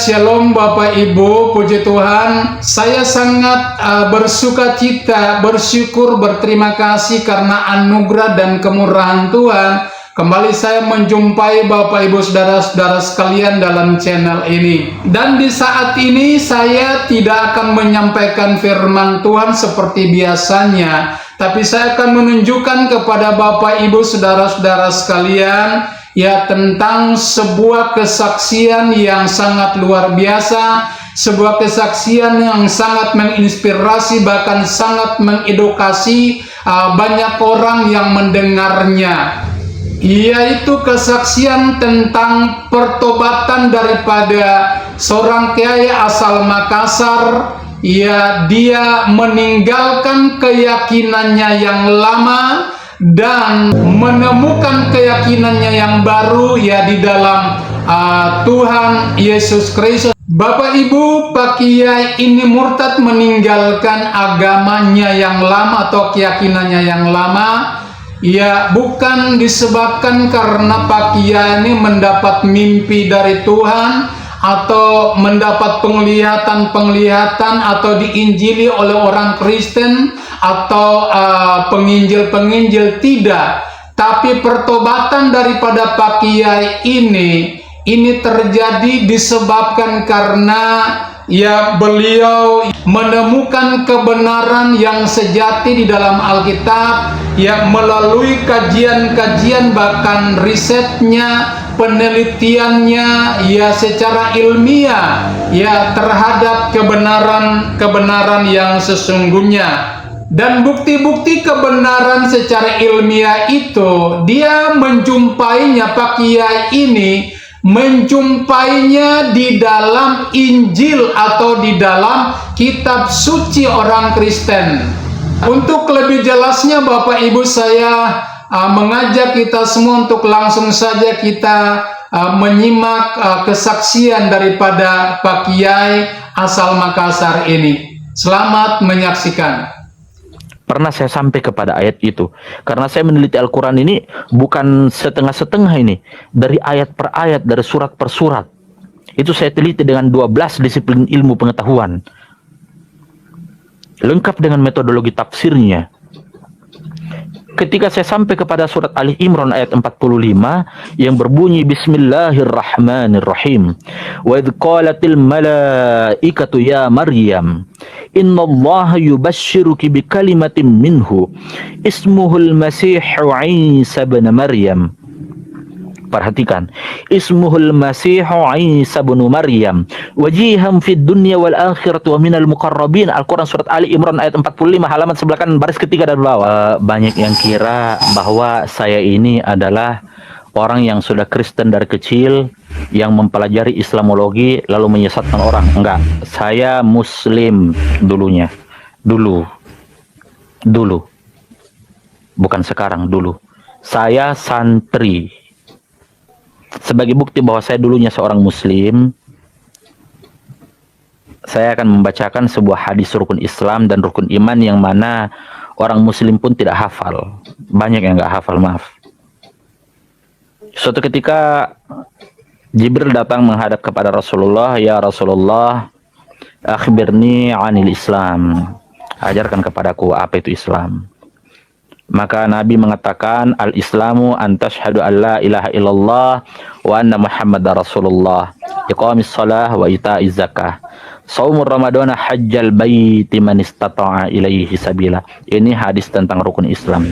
Shalom Bapak Ibu, puji Tuhan. Saya sangat bersuka cita, bersyukur, berterima kasih karena anugerah dan kemurahan Tuhan. Kembali saya menjumpai Bapak Ibu saudara-saudara sekalian dalam channel ini. Dan di saat ini saya tidak akan menyampaikan firman Tuhan seperti biasanya, tapi saya akan menunjukkan kepada Bapak Ibu saudara-saudara sekalian ya tentang sebuah kesaksian yang sangat luar biasa, sebuah kesaksian yang sangat menginspirasi, bahkan sangat mengedukasi banyak orang yang mendengarnya, yaitu kesaksian tentang pertobatan daripada seorang kiai asal Makassar. Ya, dia meninggalkan keyakinannya yang lama dan menemukan keyakinannya yang baru ya di dalam Tuhan Yesus Kristus. Bapak Ibu, Pak Kiai ini murtad meninggalkan agamanya yang lama atau keyakinannya yang lama ya, bukan disebabkan karena Pak Kiai ini mendapat mimpi dari Tuhan atau mendapat penglihatan atau diinjili oleh orang Kristen atau penginjil-penginjil, tidak. Tapi pertobatan daripada Pak Kiai ini terjadi disebabkan karena ya beliau menemukan kebenaran yang sejati di dalam Alkitab ya, melalui kajian-kajian, bahkan risetnya, penelitiannya ya secara ilmiah ya terhadap kebenaran yang sesungguhnya. Dan bukti-bukti kebenaran secara ilmiah itu dia menjumpainya, Pak Kiai ini menjumpainya di dalam Injil atau di dalam kitab suci orang Kristen. Untuk lebih jelasnya Bapak Ibu, saya mengajak kita semua untuk langsung saja kita menyimak kesaksian daripada Pak Kiai asal Makassar ini. Selamat menyaksikan. Pernah saya sampai kepada ayat itu karena saya meneliti Al-Quran ini bukan setengah-setengah, ini dari ayat per ayat, dari surat per surat. Itu saya teliti dengan 12 disiplin ilmu pengetahuan, lengkap dengan metodologi tafsirnya. Ketika saya sampai kepada surat Ali Imran ayat 45 yang berbunyi Bismillahirrahmanirrahim, wa idh qalatil malaikatu ya Maryam innallaha yubashshiruki bikalimatin minhu ismuhul masihu Isa bin Maryam. Perhatikan, ismuhul masihu Isa bin Maryam wajihan fid dunya wal akhirati wa minal muqarrabin. Al-Quran surat Ali Imran ayat 45 halaman sebelah kanan baris ketiga dari bawah. Banyak yang kira bahwa saya ini adalah orang yang sudah Kristen dari kecil, yang mempelajari Islamologi lalu menyesatkan orang. Enggak, saya Muslim dulunya. Dulu bukan sekarang, dulu saya santri. Sebagai bukti bahwa saya dulunya seorang Muslim, saya akan membacakan sebuah hadis rukun Islam dan rukun iman yang mana orang Muslim pun tidak hafal. Banyak yang nggak hafal, maaf. Suatu ketika Jibril datang menghadap kepada Rasulullah, ya Rasulullah, akhbirni anil Islam, ajarkan kepadaku apa itu Islam. Maka Nabi mengatakan, al-Islamu antashhadu an la ilaha illallah wa anna Muhammadar Rasulullah, iqamis salah wa ita'iz zakah, saumur ramadana, hajjal baiti man istata'a ilaihi sabila. Ini hadis tentang rukun Islam.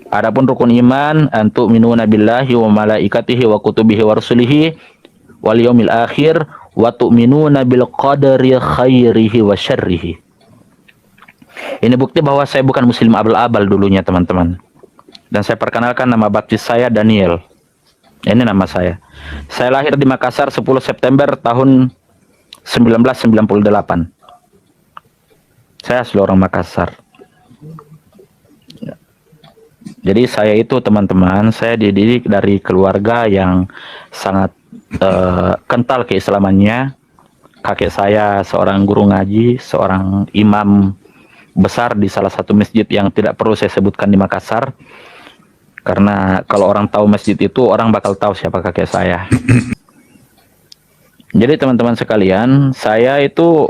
Adapun rukun iman, antu'minuna billahi wa malaikatihi wa kutubihi wa rusulihi wal yaumil akhir wa tu'minuna bil qadari khairihi wa syarrihi. Ini bukti bahwa saya bukan Muslim abal-abal dulunya, teman-teman. Dan saya perkenalkan, nama baptis saya Daniel. Ini nama saya. Saya lahir di Makassar 10 September tahun 1998. Saya asli orang Makassar. Jadi saya itu, teman-teman, saya dididik dari keluarga yang sangat kental keislamannya. Kakek saya seorang guru ngaji, seorang imam besar di salah satu masjid yang tidak perlu saya sebutkan di Makassar, karena kalau orang tahu masjid itu orang bakal tahu siapa kakek saya. Jadi teman-teman sekalian, saya itu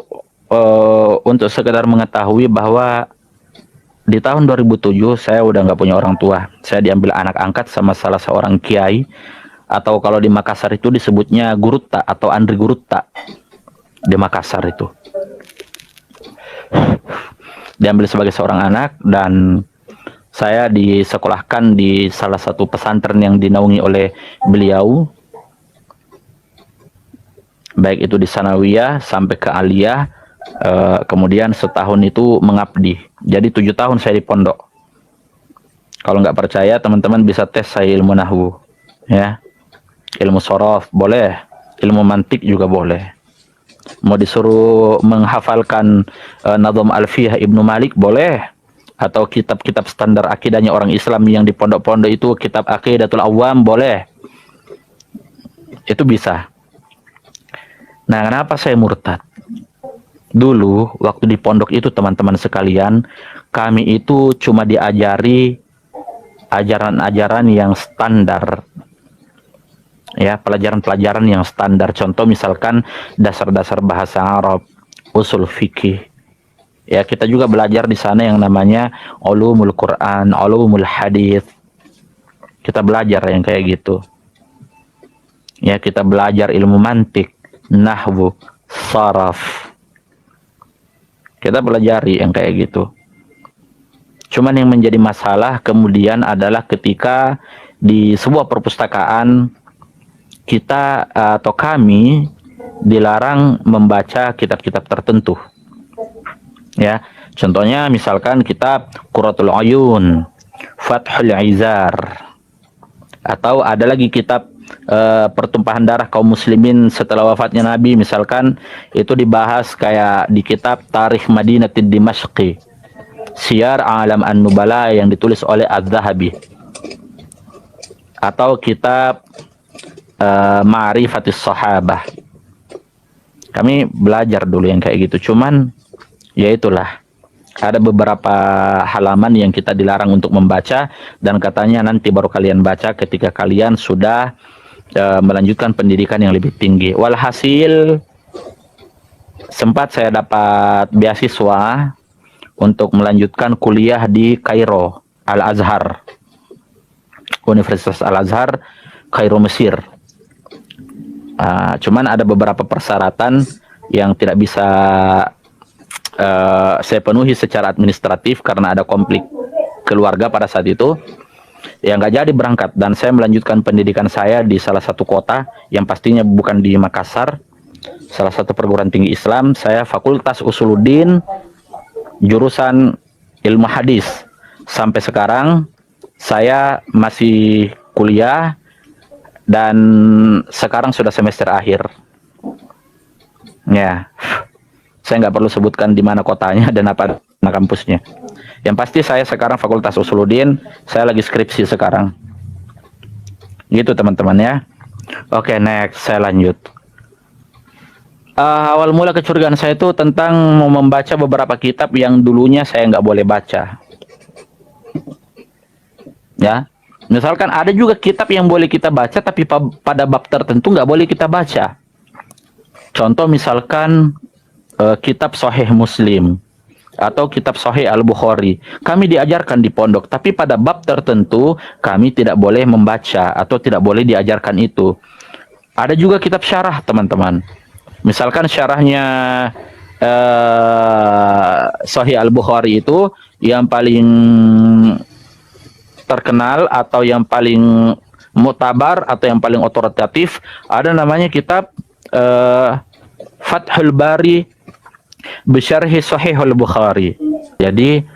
untuk sekedar mengetahui bahwa di tahun 2007 saya udah nggak punya orang tua. Saya diambil anak angkat sama salah seorang kiai, atau kalau di Makassar itu disebutnya Gurutta atau Andri Gurutta di Makassar itu. Diambil sebagai seorang anak dan saya disekolahkan di salah satu pesantren yang dinaungi oleh beliau, baik itu di Sanawiyah sampai ke Aliyah. Kemudian setahun itu mengabdi. Jadi 7 tahun saya di pondok. Kalau nggak percaya teman-teman bisa tes saya ilmu nahwu, ya, ilmu sorof boleh, ilmu mantik juga boleh. Mau disuruh menghafalkan Nadham Alfiyah Ibnu Malik boleh, atau kitab-kitab standar akidahnya orang Islam yang di pondok-pondok itu, kitab Aqidatul Awam boleh, itu bisa. Nah, kenapa saya murtad? Dulu waktu di pondok itu teman-teman sekalian, kami itu cuma diajari ajaran-ajaran yang standar, ya, pelajaran-pelajaran yang standar. Contoh misalkan dasar-dasar bahasa Arab, usul fikih. Ya, kita juga belajar di sana yang namanya ulumul Quran, ulumul hadis. Kita belajar yang kayak gitu. Ya, kita belajar ilmu mantik, nahwu, saraf. Kita pelajari yang kayak gitu. Cuman yang menjadi masalah kemudian adalah ketika di sebuah perpustakaan kita atau kami dilarang membaca kitab-kitab tertentu. Ya, contohnya misalkan kitab Qurratul Uyun, Fathul Izar, atau ada lagi kitab pertumpahan darah kaum muslimin setelah wafatnya Nabi, misalkan itu dibahas kayak di kitab Tarikh Madinatid Dimashqi, Syiar Alam An-Nubala yang ditulis oleh Az-Zahabi, atau kitab Ma'rifatis Sahabah. Kami belajar dulu yang kayak gitu. Cuman ya itulah, ada beberapa halaman yang kita dilarang untuk membaca, dan katanya nanti baru kalian baca ketika kalian sudah melanjutkan pendidikan yang lebih tinggi. Walhasil sempat saya dapat beasiswa untuk melanjutkan kuliah di Kairo, Al-Azhar, Universitas Al-Azhar, Kairo, Mesir. Cuman ada beberapa persyaratan yang tidak bisa saya penuhi secara administratif karena ada konflik keluarga pada saat itu. Ya, nggak jadi berangkat, dan saya melanjutkan pendidikan saya di salah satu kota yang pastinya bukan di Makassar, salah satu perguruan tinggi Islam. Saya Fakultas Usuluddin, jurusan ilmu hadis. Sampai sekarang saya masih kuliah dan sekarang sudah semester akhir. Ya, saya nggak perlu sebutkan di mana kotanya dan apa kampusnya. Yang pasti saya sekarang Fakultas Usuluddin, saya lagi skripsi sekarang. Gitu teman-teman ya. Oke, next saya lanjut. Awal mula kecurigaan saya itu tentang mau membaca beberapa kitab yang dulunya saya nggak boleh baca. Ya, misalkan ada juga kitab yang boleh kita baca, tapi pada bab tertentu nggak boleh kita baca. Contoh misalkan kitab Sahih Muslim atau kitab Sahih Al-Bukhari. Kami diajarkan di pondok, tapi pada bab tertentu kami tidak boleh membaca atau tidak boleh diajarkan itu. Ada juga kitab syarah, teman-teman. Misalkan syarahnya Sahih Al-Bukhari itu yang paling terkenal atau yang paling mutabar atau yang paling otoritatif, ada namanya kitab Fathul Bari Bisyarhi Sahihul Bukhari. Jadi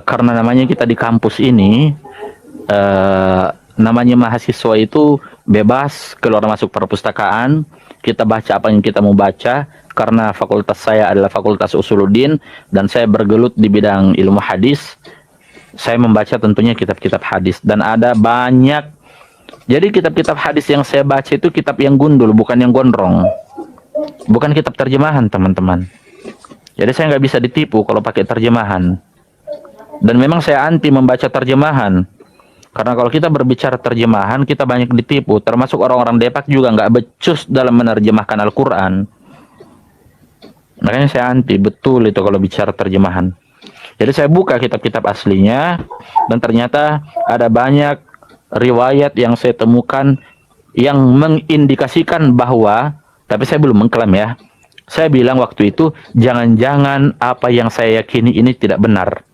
karena namanya kita di kampus ini namanya mahasiswa itu bebas keluar masuk perpustakaan, kita baca apa yang kita mau baca. Karena fakultas saya adalah Fakultas Usuluddin dan saya bergelut di bidang ilmu hadis, saya membaca tentunya kitab-kitab hadis, dan ada banyak. Jadi kitab-kitab hadis yang saya baca itu kitab yang gundul, bukan yang gondrong, bukan kitab terjemahan, teman-teman. Jadi saya nggak bisa ditipu kalau pakai terjemahan. Dan memang saya anti membaca terjemahan. Karena kalau kita berbicara terjemahan, kita banyak ditipu. Termasuk orang-orang Depak juga nggak becus dalam menerjemahkan Al-Quran. Makanya saya anti, betul itu kalau bicara terjemahan. Jadi saya buka kitab-kitab aslinya, dan ternyata ada banyak riwayat yang saya temukan yang mengindikasikan bahwa, tapi saya belum mengklaim ya. Saya bilang waktu itu, jangan-jangan apa yang saya yakini ini tidak benar.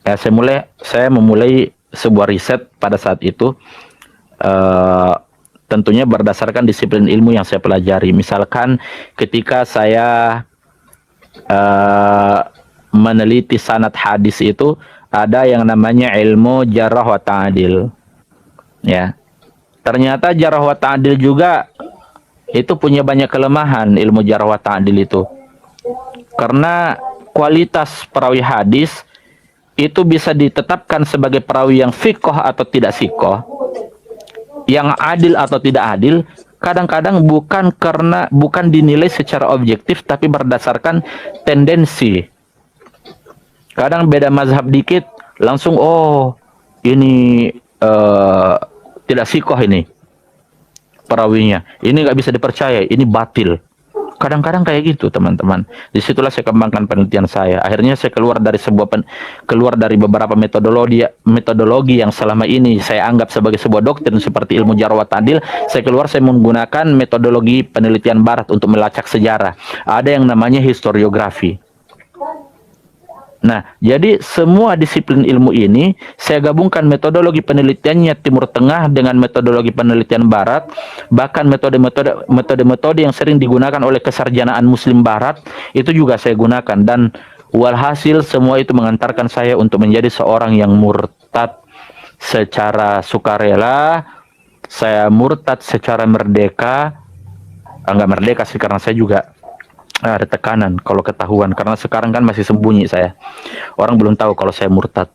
Ya, saya memulai sebuah riset pada saat itu, tentunya berdasarkan disiplin ilmu yang saya pelajari. Misalkan ketika saya meneliti sanad hadis itu, ada yang namanya ilmu jarah wa ta'dil. Ya, ternyata jarah wa ta'dil juga itu punya banyak kelemahan, ilmu jarah wa ta'dil itu, karena kualitas perawi hadis itu bisa ditetapkan sebagai perawi yang sikoh atau tidak sikoh, yang adil atau tidak adil, kadang-kadang bukan dinilai secara objektif, tapi berdasarkan tendensi. Kadang beda mazhab dikit, langsung ini tidak sikoh ini perawinya, ini nggak bisa dipercaya, ini batil. Kadang-kadang kayak gitu, teman-teman. Disitulah saya kembangkan penelitian saya. Akhirnya saya keluar dari beberapa metodologi yang selama ini saya anggap sebagai sebuah doktrin seperti ilmu jarh wa ta'dil. Saya menggunakan metodologi penelitian barat untuk melacak sejarah. Ada yang namanya historiografi. Nah, jadi semua disiplin ilmu ini saya gabungkan metodologi penelitiannya Timur Tengah dengan metodologi penelitian Barat, bahkan metode-metode yang sering digunakan oleh kesarjanaan Muslim Barat itu juga saya gunakan, dan walhasil semua itu mengantarkan saya untuk menjadi seorang yang murtad secara sukarela. Saya murtad secara merdeka, enggak merdeka sih, karena saya juga ada tekanan kalau ketahuan, karena sekarang kan masih sembunyi saya. Orang belum tahu kalau saya murtad.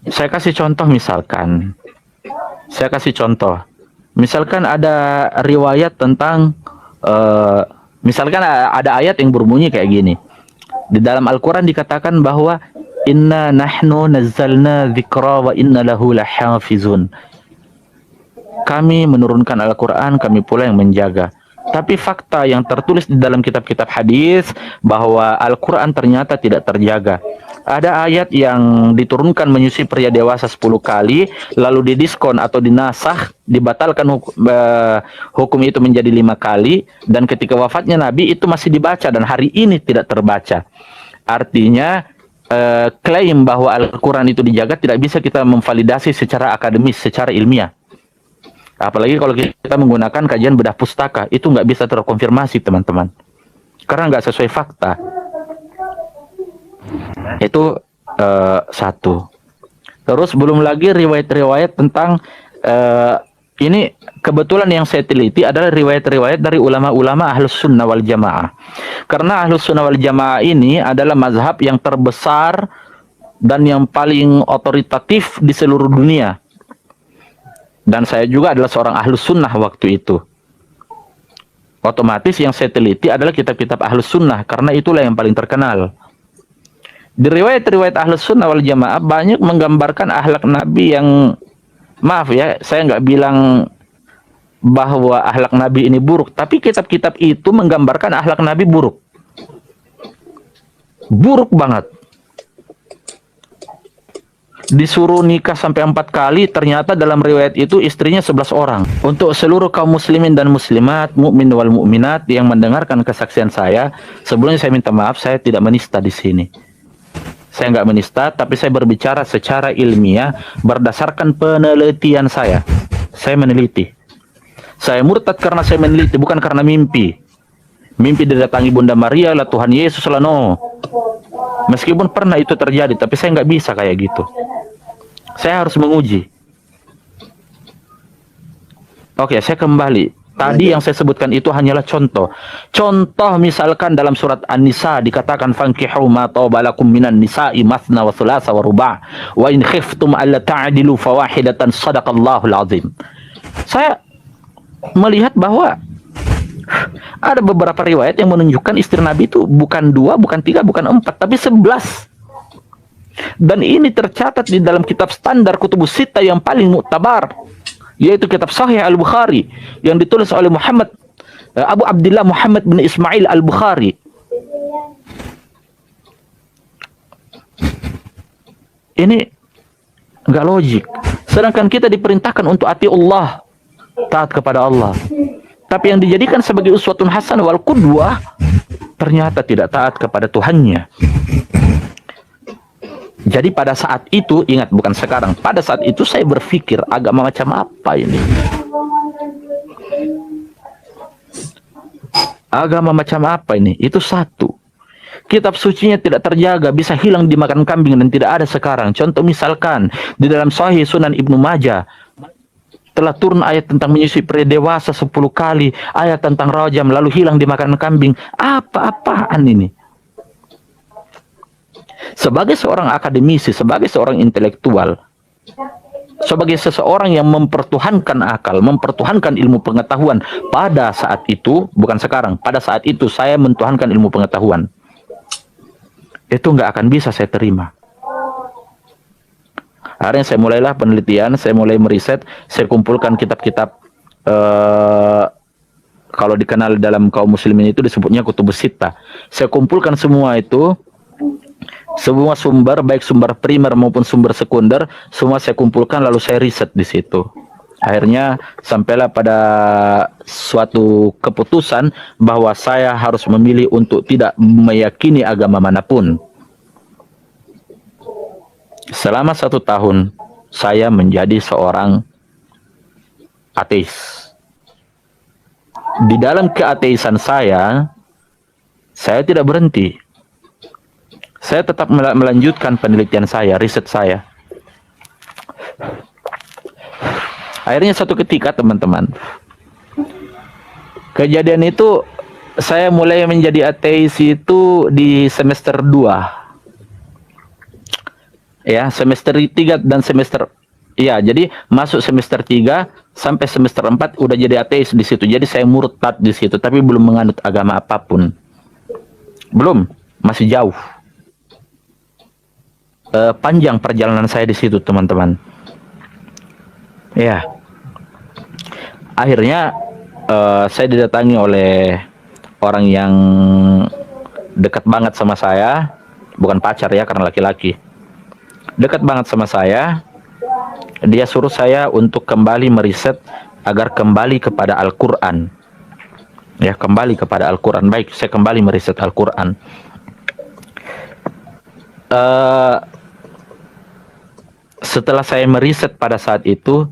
Saya kasih contoh misalkan ada riwayat tentang misalkan ada ayat yang berbunyi kayak gini. Di dalam Al-Quran dikatakan bahwa inna nahnu nazzalna dzikra wa inna lahu lahafizun. Kami menurunkan Al-Quran, kami pula yang menjaga. Tapi fakta yang tertulis di dalam kitab-kitab hadis bahwa Al-Quran ternyata tidak terjaga. Ada ayat yang diturunkan menyusui pria dewasa 10 kali, lalu didiskon atau dinasah, dibatalkan hukum itu menjadi 5 kali, dan ketika wafatnya Nabi itu masih dibaca, dan hari ini tidak terbaca. Artinya klaim bahwa Al-Quran itu dijaga tidak bisa kita memvalidasi secara akademis, secara ilmiah. Apalagi kalau kita menggunakan kajian bedah pustaka, itu nggak bisa terkonfirmasi, teman-teman, karena nggak sesuai fakta. Itu satu. Terus belum lagi riwayat-riwayat tentang ini kebetulan yang saya teliti adalah riwayat-riwayat dari ulama-ulama Ahlus Sunnah wal Jamaah. Karena Ahlus Sunnah wal Jamaah ini adalah mazhab yang terbesar dan yang paling otoritatif di seluruh dunia. Dan saya juga adalah seorang Ahlus Sunnah waktu itu. Otomatis yang saya teliti adalah kitab-kitab Ahlus Sunnah, karena itulah yang paling terkenal. Di riwayat-riwayat Ahlus Sunnah wal Jamaah banyak menggambarkan akhlak Nabi yang, maaf ya, saya nggak bilang bahwa akhlak Nabi ini buruk, tapi kitab-kitab itu menggambarkan akhlak Nabi buruk. Buruk banget. Disuruh nikah sampai 4 kali, ternyata dalam riwayat itu istrinya 11 orang. Untuk seluruh kaum muslimin dan muslimat, mukmin wal mukminat yang mendengarkan kesaksian saya, sebelumnya saya minta maaf, saya tidak menista di sini. Saya nggak menista, tapi saya berbicara secara ilmiah berdasarkan penelitian saya. Saya meneliti. Saya murtad karena saya meneliti, bukan karena mimpi. Mimpi didatangi Bunda Maria lah, Tuhan Yesus lah, no. Meskipun pernah itu terjadi, tapi saya nggak bisa kayak gitu. Saya harus menguji. Oke, saya kembali. Tadi yang saya sebutkan itu hanyalah contoh. Contoh misalkan dalam surat An-Nisa dikatakan fankihu ma tawbalakum minan nisa'i mathna wa thulatha wa ruba' wa in khiftum alla ta'dilu fawahidatan sadaqallahul azim. Saya melihat bahwa ada beberapa riwayat yang menunjukkan istri Nabi itu bukan 2, bukan 3, bukan 4, tapi 11. Dan ini tercatat di dalam kitab standar kutubus sittah yang paling muktabar, yaitu kitab Sahih Al-Bukhari yang ditulis oleh Abu Abdullah Muhammad bin Ismail Al-Bukhari. Ini enggak logik. Sedangkan kita diperintahkan untuk ati Allah, taat kepada Allah. Tapi yang dijadikan sebagai uswatun hasanah wal qudwah ternyata tidak taat kepada Tuhannya. Jadi pada saat itu, ingat bukan sekarang, pada saat itu saya berpikir agama macam apa ini? Agama macam apa ini? Itu satu. Kitab sucinya tidak terjaga, bisa hilang dimakan kambing dan tidak ada sekarang. Contoh misalkan di dalam Sahih Sunan Ibnu Majah telah turun ayat tentang menyusui pria dewasa 10 kali, ayat tentang rajam lalu hilang dimakan kambing. Apa-apaan ini? Sebagai seorang akademisi, sebagai seorang intelektual, sebagai seseorang yang mempertuhankan akal, mempertuhankan ilmu pengetahuan pada saat itu, bukan sekarang, pada saat itu saya mentuhankan ilmu pengetahuan. Itu nggak akan bisa saya terima. Akhirnya saya mulailah penelitian, saya mulai meriset, saya kumpulkan kitab-kitab, kalau dikenal dalam kaum muslimin itu disebutnya kutubus sittah. Saya kumpulkan semua itu, semua sumber, baik sumber primer maupun sumber sekunder, semua saya kumpulkan lalu saya riset di situ. Akhirnya sampailah pada suatu keputusan bahwa saya harus memilih untuk tidak meyakini agama manapun. Selama 1 tahun saya menjadi seorang ateis. Di dalam keateisan saya tidak berhenti. Saya tetap melanjutkan penelitian saya, riset saya. Akhirnya suatu ketika teman-teman, kejadian itu saya mulai menjadi ateis itu di semester 2. Ya, semester 3 dan semester, ya, jadi masuk semester 3 sampai semester 4 udah jadi ateis di situ. Jadi saya murtad di situ, tapi belum menganut agama apapun. Belum, masih jauh. Panjang perjalanan saya di situ, teman-teman. Ya. Akhirnya saya didatangi oleh orang yang dekat banget sama saya, bukan pacar ya, karena laki-laki. Dekat banget sama saya. Dia suruh saya untuk kembali meriset agar kembali kepada Al-Qur'an. Ya, kembali kepada Al-Qur'an. Baik, saya kembali meriset Al-Qur'an. Setelah saya meriset pada saat itu,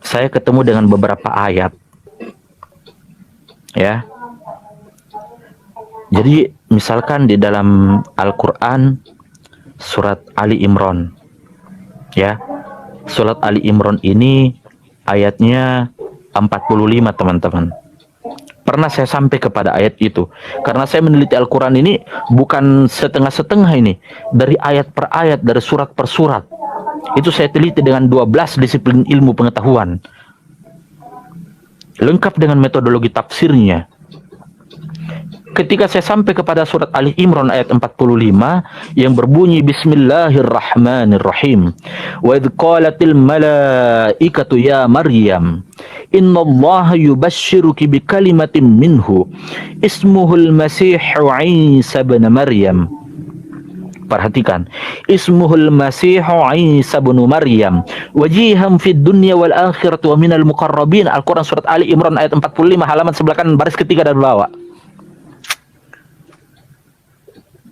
saya ketemu dengan beberapa ayat. Ya. Jadi misalkan di dalam Al-Qur'an surat Ali Imran. Ya. Surat Ali Imran ini ayatnya 45, teman-teman. Pernah saya sampai kepada ayat itu karena saya meneliti Al-Qur'an ini bukan setengah-setengah ini, dari ayat per ayat, dari surat per surat. Itu saya teliti dengan 12 disiplin ilmu pengetahuan, lengkap dengan metodologi tafsirnya. Ketika saya sampai kepada surat Ali Imran ayat 45 yang berbunyi Bismillahirrahmanirrahim. Wa idh qalatil malaikatu ya Maryam innallaha yubashshiruki bikalimatin minhu ismuhul Masihu Isa bin Maryam. Perhatikan, ismuhul Masihu Isa bin Maryam wajihan fid dunya wal akhirati wa minal muqarrabin. Al-Quran surat Ali Imran ayat 45 halaman sebelah kanan baris ketiga dari bawah.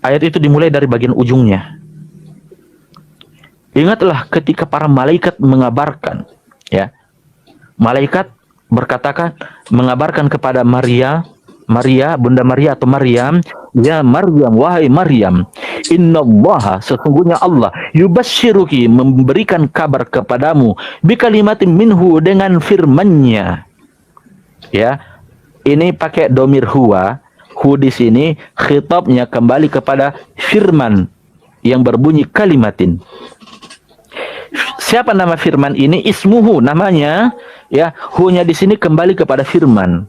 Ayat itu dimulai dari bagian ujungnya. Ingatlah ketika para malaikat mengabarkan, ya. Malaikat berkatakan, mengabarkan kepada Maria, Bunda Maria atau Maryam, ya Maryam, wahai Maryam, innallaha, sesungguhnya Allah, yubashshiruki, memberikan kabar kepadamu, bikalimatin minhu, dengan firman-Nya. Ya. Ini pakai domir huwa. Hu di sini khitabnya kembali kepada firman yang berbunyi kalimatin. Siapa nama firman ini? Ismuhu, namanya, ya. Hu-nya di sini kembali kepada firman.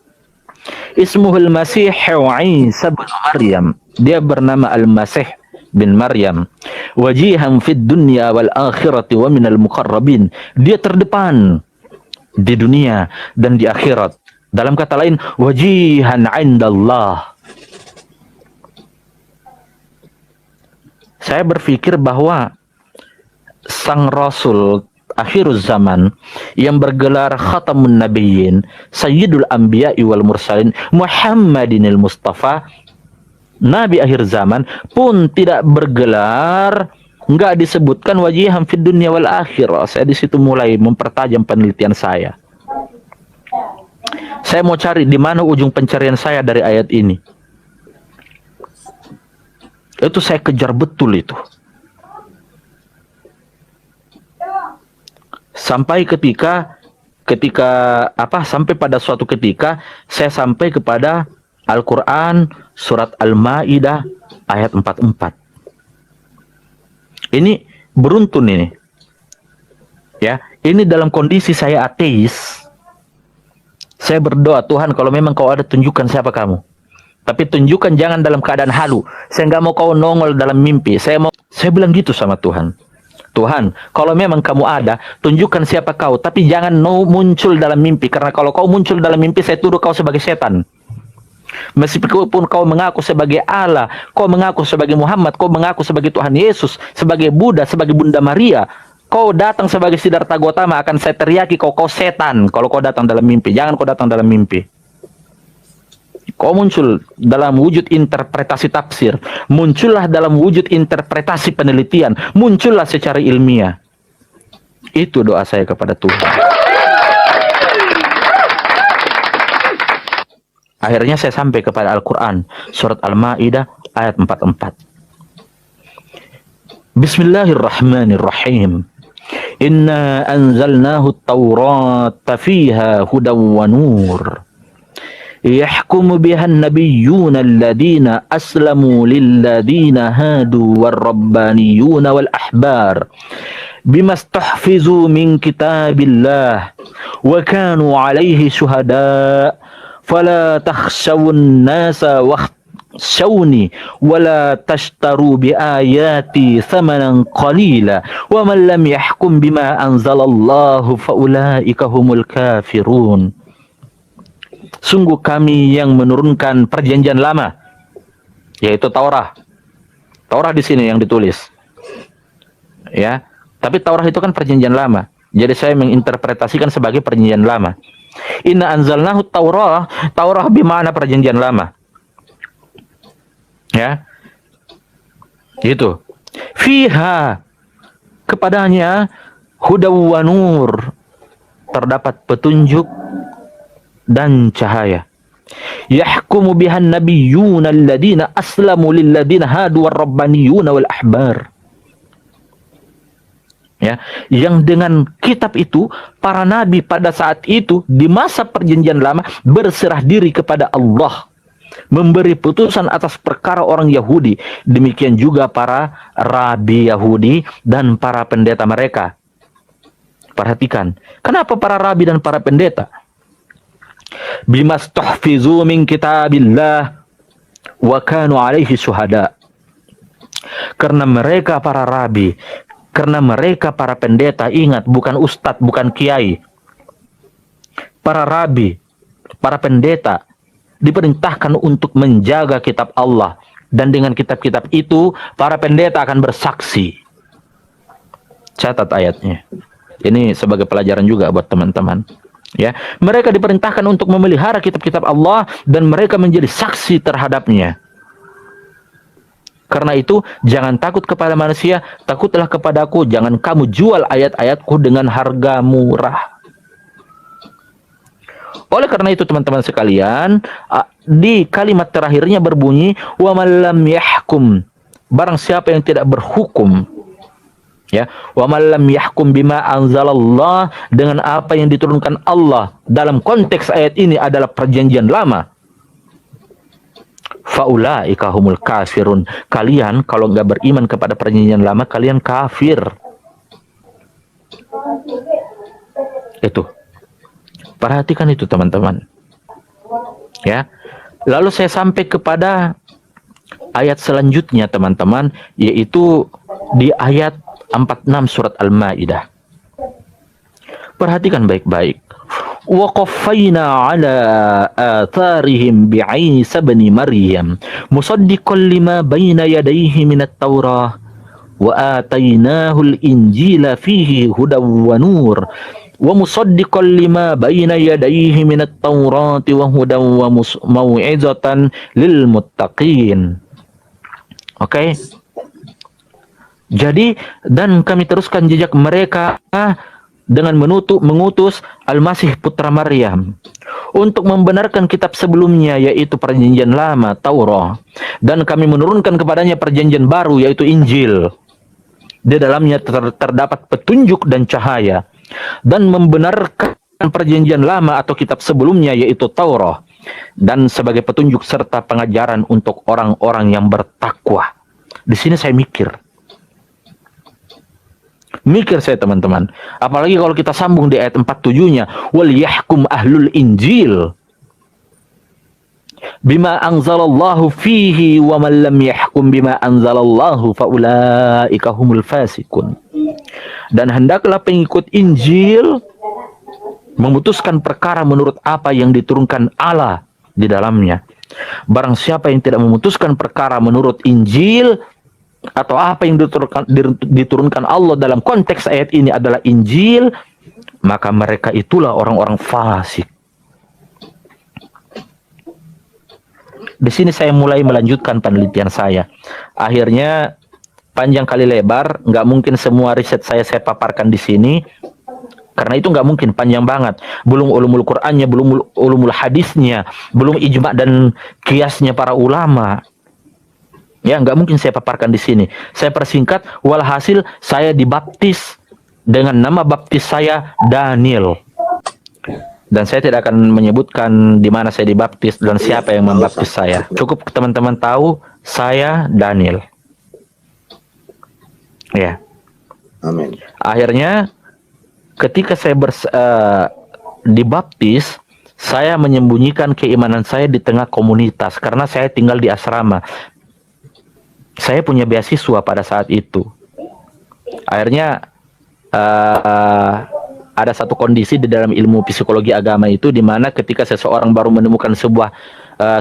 Ismuhul Masihu Isa bin Maryam. Dia bernama Al-Masih bin Maryam, wajihan fid dunya wal akhirati wa minal muqarrabin. Dia terdepan di dunia dan di akhirat. Dalam kata lain, wajihan indallah. Saya berpikir bahwa sang Rasul akhirul zaman yang bergelar Khatamun Nabiyyin, Sayyidul Anbiya'i wal Mursalin, Muhammadinil Mustafa, Nabi akhir zaman pun tidak bergelar, nggak disebutkan wajihan fid dunya wal akhirah. Saya di situ mulai mempertajam penelitian saya. Saya mau cari di mana ujung pencarian saya dari ayat ini. Itu saya kejar betul itu. Sampai sampai pada suatu ketika saya sampai kepada Al-Qur'an surat Al-Maidah ayat 44. Ini beruntun ini. Ya, ini dalam kondisi saya ateis. Saya berdoa, Tuhan, kalau memang kau ada, tunjukkan siapa kamu. Tapi tunjukkan jangan dalam keadaan halu. Saya nggak mau kau nongol dalam mimpi. Saya bilang gitu sama Tuhan. Tuhan, kalau memang kamu ada, tunjukkan siapa kau. Tapi jangan muncul dalam mimpi. Karena kalau kau muncul dalam mimpi, saya tuduh kau sebagai setan. Meskipun kau mengaku sebagai Allah, kau mengaku sebagai Muhammad, kau mengaku sebagai Tuhan Yesus, sebagai Buddha, sebagai Bunda Maria, kau datang sebagai Siddhartha Gautama, akan saya teriaki kau setan kalau kau datang dalam mimpi. Jangan kau datang dalam mimpi. Kau muncul dalam wujud interpretasi tafsir, muncullah dalam wujud interpretasi penelitian, muncullah secara ilmiah. Itu doa saya kepada Tuhan. Akhirnya saya sampai kepada Al-Quran, surat Al-Maidah ayat 44. Bismillahirrahmanirrahim. Inna anzalnahu at-taurata fiha hudaw wa nur. يحكم بها النبيون الذين أسلموا للذين هادوا والربانيون والأحبار بما استحفظوا من كتاب الله وكانوا عليه شهداء فلا تخشوا الناس واخشوني ولا تشتروا بآياتي ثمنا قليلا ومن لم يحكم بما أنزل الله فأولئك هم الكافرون. Sungguh kami yang menurunkan perjanjian lama, yaitu Taurah. Taurah di sini yang ditulis. Ya, tapi Taurah itu kan perjanjian lama. Jadi saya menginterpretasikan sebagai perjanjian lama. Inna anzalnahu Taurah, Taurah bimana perjanjian lama. Ya. Itu. Fiha, kepadanya hudaw wa nur, terdapat petunjuk dan cahaya. Yahkumu bihan nabiyyuna alladhina aslamu lilladhina hadu warrabbaniyuna wal ahbar. Ya, yang dengan kitab itu para nabi pada saat itu di masa perjanjian lama berserah diri kepada Allah, memberi putusan atas perkara orang Yahudi. Demikian juga para rabi Yahudi dan para pendeta mereka. Perhatikan, kenapa para rabi dan para pendeta? Bimastuhfizu min kitabillah wa kanu alaihi syuhada. Karena mereka para rabi, karena mereka para pendeta, ingat, bukan ustadz, bukan kiai. Para rabi, para pendeta diperintahkan untuk menjaga kitab Allah, dan dengan kitab-kitab itu para pendeta akan bersaksi. Catat ayatnya. Ini sebagai pelajaran juga buat teman-teman. Ya, mereka diperintahkan untuk memelihara kitab-kitab Allah dan mereka menjadi saksi terhadapnya. Karena itu, jangan takut kepada manusia, takutlah kepadaku. Jangan kamu jual ayat-ayatku dengan harga murah. Oleh karena itu, teman-teman sekalian, di kalimat terakhirnya berbunyi, wa man lam yahkum, barang siapa yang tidak berhukum, ya, wa man lam yahkum bima anzalallah, dengan apa yang diturunkan Allah. Dalam konteks ayat ini adalah perjanjian lama. Faulaika humul kafirun. Kalian kalau nggak beriman kepada perjanjian lama, kalian kafir. Itu. Perhatikan itu, teman-teman. Ya. Lalu saya sampai kepada ayat selanjutnya teman-teman, yaitu di ayat 46 surat Al-Maidah. Perhatikan baik-baik. Wa qaffayna ala atharihim bi'Isa ibn Maryam musaddiqan lima bayna yadayhi minat Taurah wa atainahu al-Injila fihi hudaw wa nur wa musaddiqan lima bayna yadayhi minat Taurati wa hudaw wa mau'izatan lil muttaqin. Oke. Jadi, dan kami teruskan jejak mereka dengan mengutus Al-Masih putra Maryam untuk membenarkan kitab sebelumnya, yaitu perjanjian lama Taurat, dan kami menurunkan kepadanya perjanjian baru, yaitu Injil. Di dalamnya terdapat petunjuk dan cahaya, dan membenarkan perjanjian lama atau kitab sebelumnya, yaitu Taurat, dan sebagai petunjuk serta pengajaran untuk orang-orang yang bertakwa. Di sini saya mikir saya teman-teman, apalagi kalau kita sambung di ayat 47-nya, wal yahkum ahlul injil bima anzalallahu fihi wa man lam yahkum bima anzalallahu faulaika humul fasikun. Dan hendaklah pengikut Injil memutuskan perkara menurut apa yang diturunkan Allah di dalamnya. Barang siapa yang tidak memutuskan perkara menurut Injil atau apa yang diturunkan Allah dalam konteks ayat ini adalah Injil, maka mereka itulah orang-orang fasik. Di sini saya mulai melanjutkan penelitian saya. Akhirnya panjang kali lebar, nggak mungkin semua riset saya paparkan di sini, karena itu nggak mungkin, panjang banget. Belum ulumul Qur'annya, belum ulumul hadisnya, belum ijma' dan kiasnya para ulama. Ya, nggak mungkin saya paparkan di sini. Saya persingkat, walhasil saya dibaptis dengan nama baptis saya Daniel. Dan saya tidak akan menyebutkan di mana saya dibaptis dan siapa yang membaptis saya. Cukup teman-teman tahu saya Daniel. Ya. Amin. Akhirnya ketika saya dibaptis, saya menyembunyikan keimanan saya di tengah komunitas karena saya tinggal di asrama. Saya punya beasiswa pada saat itu. Akhirnya ada satu kondisi di dalam ilmu psikologi agama itu, di mana ketika seseorang baru menemukan sebuah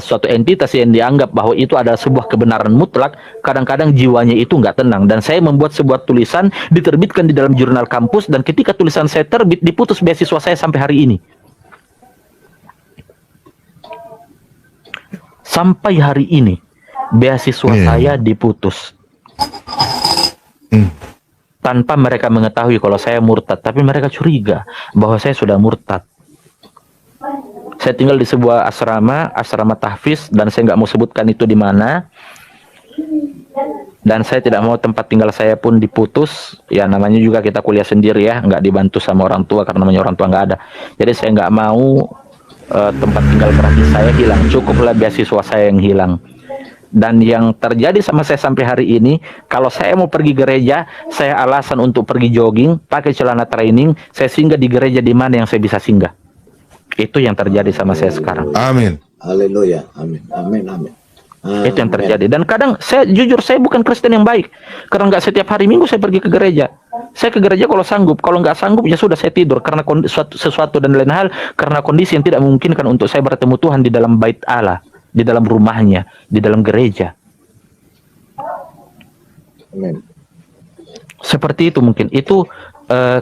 suatu entitas yang dianggap bahwa itu adalah sebuah kebenaran mutlak, kadang-kadang jiwanya itu nggak tenang. Dan saya membuat sebuah tulisan, diterbitkan di dalam jurnal kampus, dan ketika tulisan saya terbit, diputus beasiswa saya sampai hari ini. Sampai hari ini beasiswa saya diputus tanpa mereka mengetahui kalau saya murtad, tapi mereka curiga bahwa saya sudah murtad. Saya tinggal di sebuah asrama tahfiz, dan saya nggak mau sebutkan itu di mana, dan saya tidak mau tempat tinggal saya pun diputus. Ya, namanya juga kita kuliah sendiri ya, nggak dibantu sama orang tua karena namanya orang tua nggak ada. Jadi saya nggak mau tempat tinggal gratis saya hilang, cukuplah beasiswa saya yang hilang. Dan yang terjadi sama saya sampai hari ini, kalau saya mau pergi gereja, saya alasan untuk pergi jogging, pakai celana training, saya singgah di gereja di mana yang saya bisa singgah. Itu yang terjadi sama saya sekarang. Amin. Haleluya. Amin. Amin. Amin. Itu yang terjadi. Dan kadang saya jujur, saya bukan Kristen yang baik, karena nggak setiap hari Minggu saya pergi ke gereja. Saya ke gereja kalau sanggup, kalau nggak sanggup ya sudah saya tidur karena sesuatu dan lain hal, karena kondisi yang tidak memungkinkan untuk saya bertemu Tuhan di dalam bait Allah, di dalam rumahnya, di dalam gereja. Amin. Seperti itu mungkin. Itu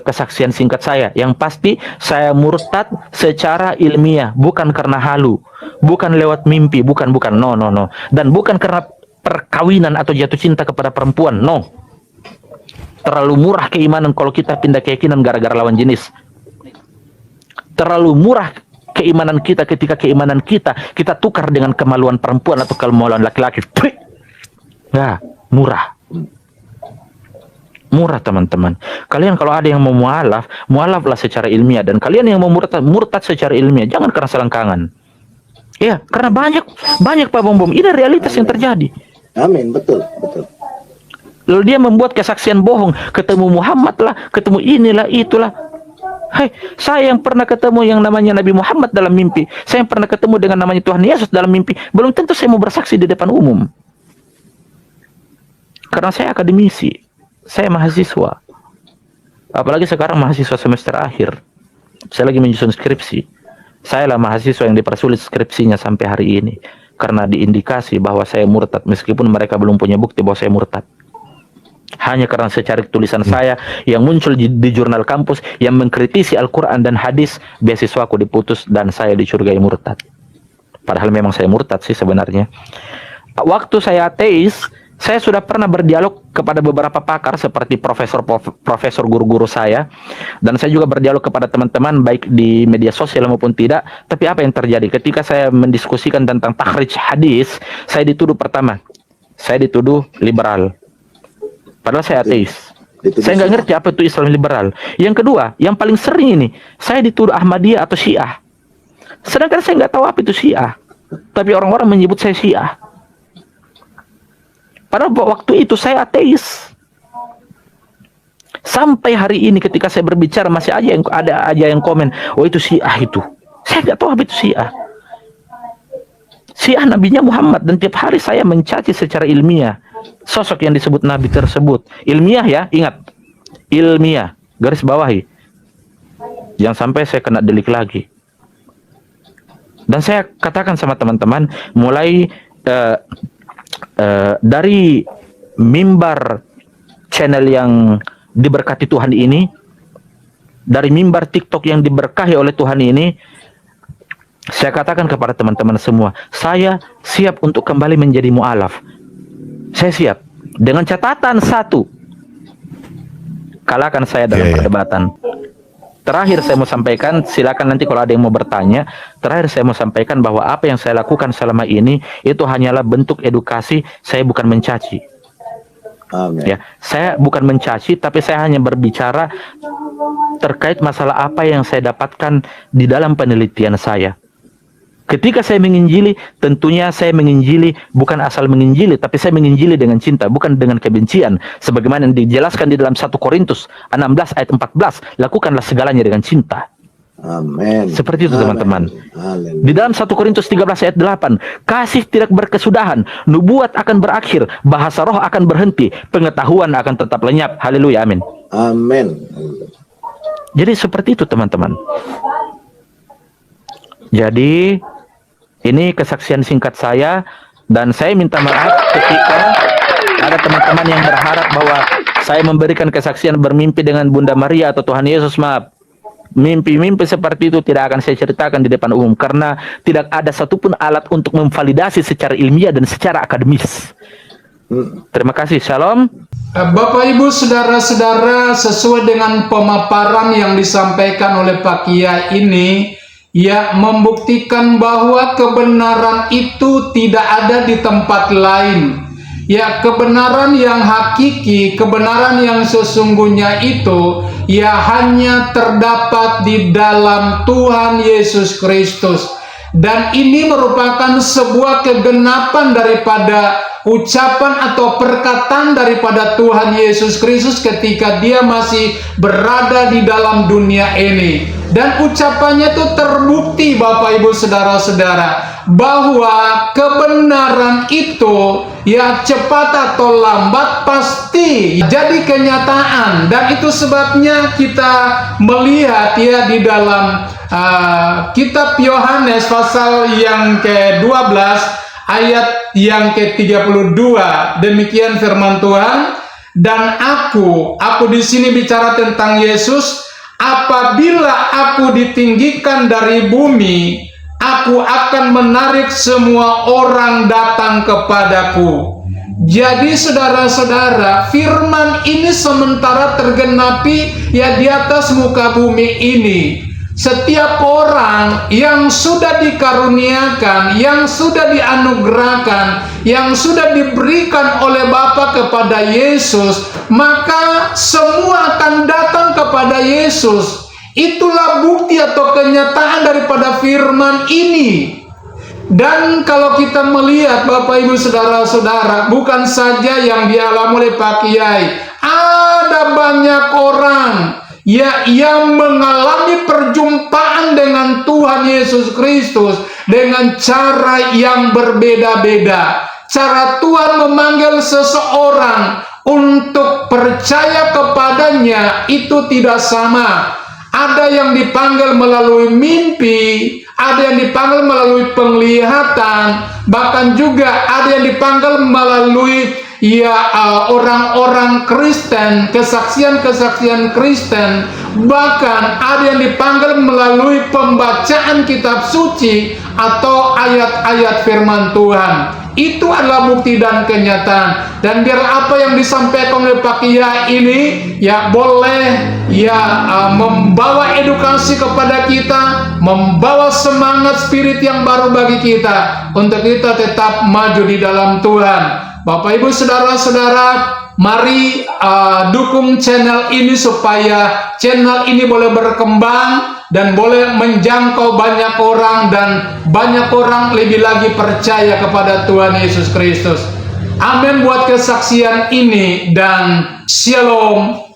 kesaksian singkat saya. Yang pasti saya murtad secara ilmiah, bukan karena halu, bukan lewat mimpi, bukan. No. Dan bukan karena perkawinan atau jatuh cinta kepada perempuan. No. Terlalu murah keimanan kalau kita pindah keyakinan gara-gara lawan jenis. Terlalu murah keimanan kita ketika keimanan kita tukar dengan kemaluan perempuan atau kemaluan laki-laki. Nah, murah teman-teman. Kalian kalau ada yang mau mualaflah secara ilmiah, dan kalian yang mau murtad secara ilmiah, jangan karena selangkangan. Ya, karena banyak Pak Bom. Ini realitas yang terjadi. Amin, betul. Lalu dia membuat kesaksian bohong, ketemu Muhammad lah, ketemu inilah itulah. Hai, saya yang pernah ketemu yang namanya Nabi Muhammad dalam mimpi, saya yang pernah ketemu dengan namanya Tuhan Yesus dalam mimpi, belum tentu saya mau bersaksi di depan umum. Karena saya akademisi, saya mahasiswa. Apalagi sekarang mahasiswa semester akhir. Saya lagi menyusun skripsi. Saya lah mahasiswa yang dipersulit skripsinya sampai hari ini. Karena diindikasi bahwa saya murtad, meskipun mereka belum punya bukti bahwa saya murtad. Hanya karena secarik tulisan saya yang muncul di jurnal kampus yang mengkritisi Al-Quran dan hadis, beasiswaku diputus dan saya dicurigai murtad. Padahal memang saya murtad sih sebenarnya. Waktu saya ateis, saya sudah pernah berdialog kepada beberapa pakar seperti profesor guru-guru saya, dan saya juga berdialog kepada teman-teman baik di media sosial maupun tidak. Tapi apa yang terjadi ketika saya mendiskusikan tentang takhrij hadis, saya dituduh pertama, saya dituduh liberal. Padahal saya ateis. Saya nggak ngerti apa itu Islam liberal. Yang kedua, yang paling sering ini, saya dituduh Ahmadiyah atau Syiah. Sedangkan saya nggak tahu apa itu Syiah. Tapi orang-orang menyebut saya Syiah. Padahal waktu itu saya ateis. Sampai hari ini ketika saya berbicara masih ada aja yang komen, oh itu Syiah itu. Saya nggak tahu apa itu Syiah. Syiah nabinya Muhammad, dan tiap hari saya mencaci secara ilmiah sosok yang disebut nabi tersebut. Ilmiah ya, ingat. Ilmiah, garis bawahi. Jangan sampai saya kena delik lagi. Dan saya katakan sama teman-teman, mulai dari mimbar channel yang diberkati Tuhan ini, dari mimbar TikTok yang diberkahi oleh Tuhan ini, saya katakan kepada teman-teman semua, saya siap untuk kembali menjadi mu'alaf. Saya siap. Dengan catatan satu, kalahkan saya dalam perdebatan. Terakhir saya mau sampaikan, silakan nanti kalau ada yang mau bertanya. Terakhir saya mau sampaikan bahwa apa yang saya lakukan selama ini itu hanyalah bentuk edukasi. Saya bukan mencaci. Amin. Ya, saya bukan mencaci, tapi saya hanya berbicara terkait masalah apa yang saya dapatkan di dalam penelitian saya. Ketika saya menginjili, tentunya saya menginjili bukan asal menginjili, tapi saya menginjili dengan cinta, bukan dengan kebencian. Sebagaimana yang dijelaskan di dalam 1 Korintus 16 ayat 14, lakukanlah segalanya dengan cinta. Amin. Seperti itu teman-teman. Amin. Di dalam 1 Korintus 13 ayat 8, kasih tidak berkesudahan, nubuat akan berakhir, bahasa roh akan berhenti, pengetahuan akan tetap lenyap. Haleluya, amin. Amin. Jadi seperti itu teman-teman. Jadi ini kesaksian singkat saya, dan saya minta maaf ketika ada teman-teman yang berharap bahwa saya memberikan kesaksian bermimpi dengan Bunda Maria atau Tuhan Yesus. Maaf, mimpi-mimpi seperti itu tidak akan saya ceritakan di depan umum, karena tidak ada satupun alat untuk memvalidasi secara ilmiah dan secara akademis. Terima kasih, shalom. Bapak Ibu Saudara-saudara, sesuai dengan pemaparan yang disampaikan oleh Pak Kiai ini, ya, membuktikan bahwa kebenaran itu tidak ada di tempat lain. Ya, kebenaran yang hakiki, kebenaran yang sesungguhnya itu ya hanya terdapat di dalam Tuhan Yesus Kristus. Dan ini merupakan sebuah kegenapan daripada ucapan atau perkataan daripada Tuhan Yesus Kristus ketika dia masih berada di dalam dunia ini. Dan ucapannya itu terbukti, Bapak Ibu Saudara-saudara, bahwa kebenaran itu ya cepat atau lambat pasti jadi kenyataan. Dan itu sebabnya kita melihat ya di dalam kitab Yohanes pasal yang ke-12 ayat yang ke-32, demikian firman Tuhan. Dan aku di sini bicara tentang Yesus, apabila aku ditinggikan dari bumi, aku akan menarik semua orang datang kepadaku. Jadi saudara-saudara, firman ini sementara tergenapi ya di atas muka bumi ini. Setiap orang yang sudah dikaruniakan, yang sudah dianugerahkan, yang sudah diberikan oleh Bapa kepada Yesus, maka semua akan datang kepada Yesus. Itulah bukti atau kenyataan daripada firman ini. Dan kalau kita melihat Bapak Ibu Saudara-saudara, bukan saja yang dialami oleh Pak Kiai, ada banyak orang ya yang mengalami perjumpaan dengan Tuhan Yesus Kristus dengan cara yang berbeda-beda. cara Tuhan memanggil seseorang untuk percaya kepadanya itu tidak sama. Ada yang dipanggil melalui mimpi, ada yang dipanggil melalui penglihatan, bahkan juga ada yang dipanggil melalui orang-orang Kristen, kesaksian-kesaksian Kristen, bahkan ada yang dipanggil melalui pembacaan kitab suci atau ayat-ayat firman Tuhan. Itu adalah bukti dan kenyataan. Dan biar apa yang disampaikan oleh Pak Kiai ini boleh membawa edukasi kepada kita, membawa semangat spirit yang baru bagi kita untuk kita tetap maju di dalam Tuhan. Bapak Ibu saudara-saudara, mari dukung channel ini supaya channel ini boleh berkembang dan boleh menjangkau banyak orang, dan banyak orang lebih lagi percaya kepada Tuhan Yesus Kristus. Amin buat kesaksian ini, dan shalom.